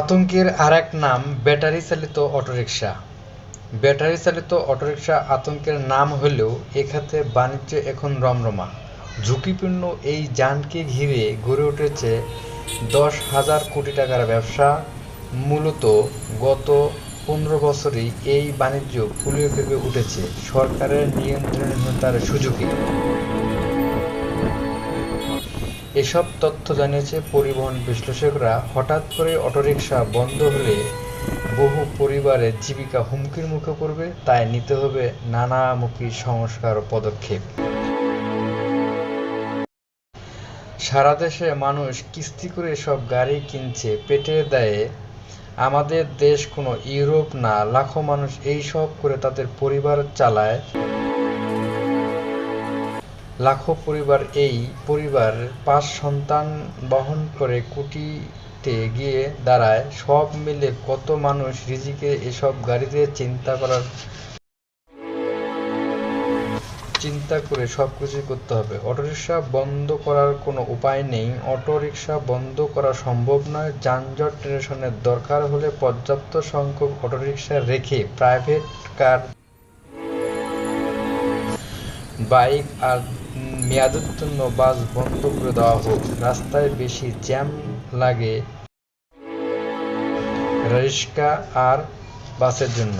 আতঙ্কের আরেক নাম ব্যাটারি চালিত অটোরিকশা। ব্যাটারি চালিত অটোরিকশা আতঙ্কের নাম হলেও এ খাতে বাণিজ্য এখন রমরমা। ঝুঁকিপূর্ণ এই যানকে ঘিরে গড়ে উঠেছে 10,000 কোটি টাকার ব্যবসা। মূলত গত 15 বছরেই এই বাণিজ্য ফুলে ফেঁপে উঠেছে সরকারের নিয়ন্ত্রণহীনতার সুযোগে। এসব তথ্য জানিয়েছে পরিবহন বিশ্লেষকরা। হঠাৎ করে অটোরিকশা বন্ধ হলে বহু পরিবারের জীবিকা হুমকির মুখে পড়বে, তাই নিতে হবে নানামুখী সংস্কার পদক্ষেপ। সারা দেশে মানুষ কিস্তি করে এসব গাড়ি কিনছে পেটের দায়ে। আমাদের দেশ কোনো ইউরোপ না, লাখো মানুষ এই সব করে তাদের পরিবার চালায়। লাখো পরিবার এই পরিবার 5 সন্তান বহন করে কোটিতে গিয়ে দাঁড়ায়। সব মিলে কত মানুষ রিজিকে এসব গাড়িতে চিন্তা করে সবকিছুই করতে হবে। অটোরিকশা বন্ধ করার কোনো উপায় নেই। অটোরিকশা বন্ধ করা সম্ভব নয়। যানজট নিরসনের দরকার হলে পর্যাপ্ত সংখ্যক অটোরিকশা রেখে প্রাইভেট কার, বাইক আর মেয়াদোত্তীর্ণ বাস বন্ধ করে দেওয়া হোক। রাস্তায় বেশি জ্যাম লাগে রিক্সা আর বাসের জন্য।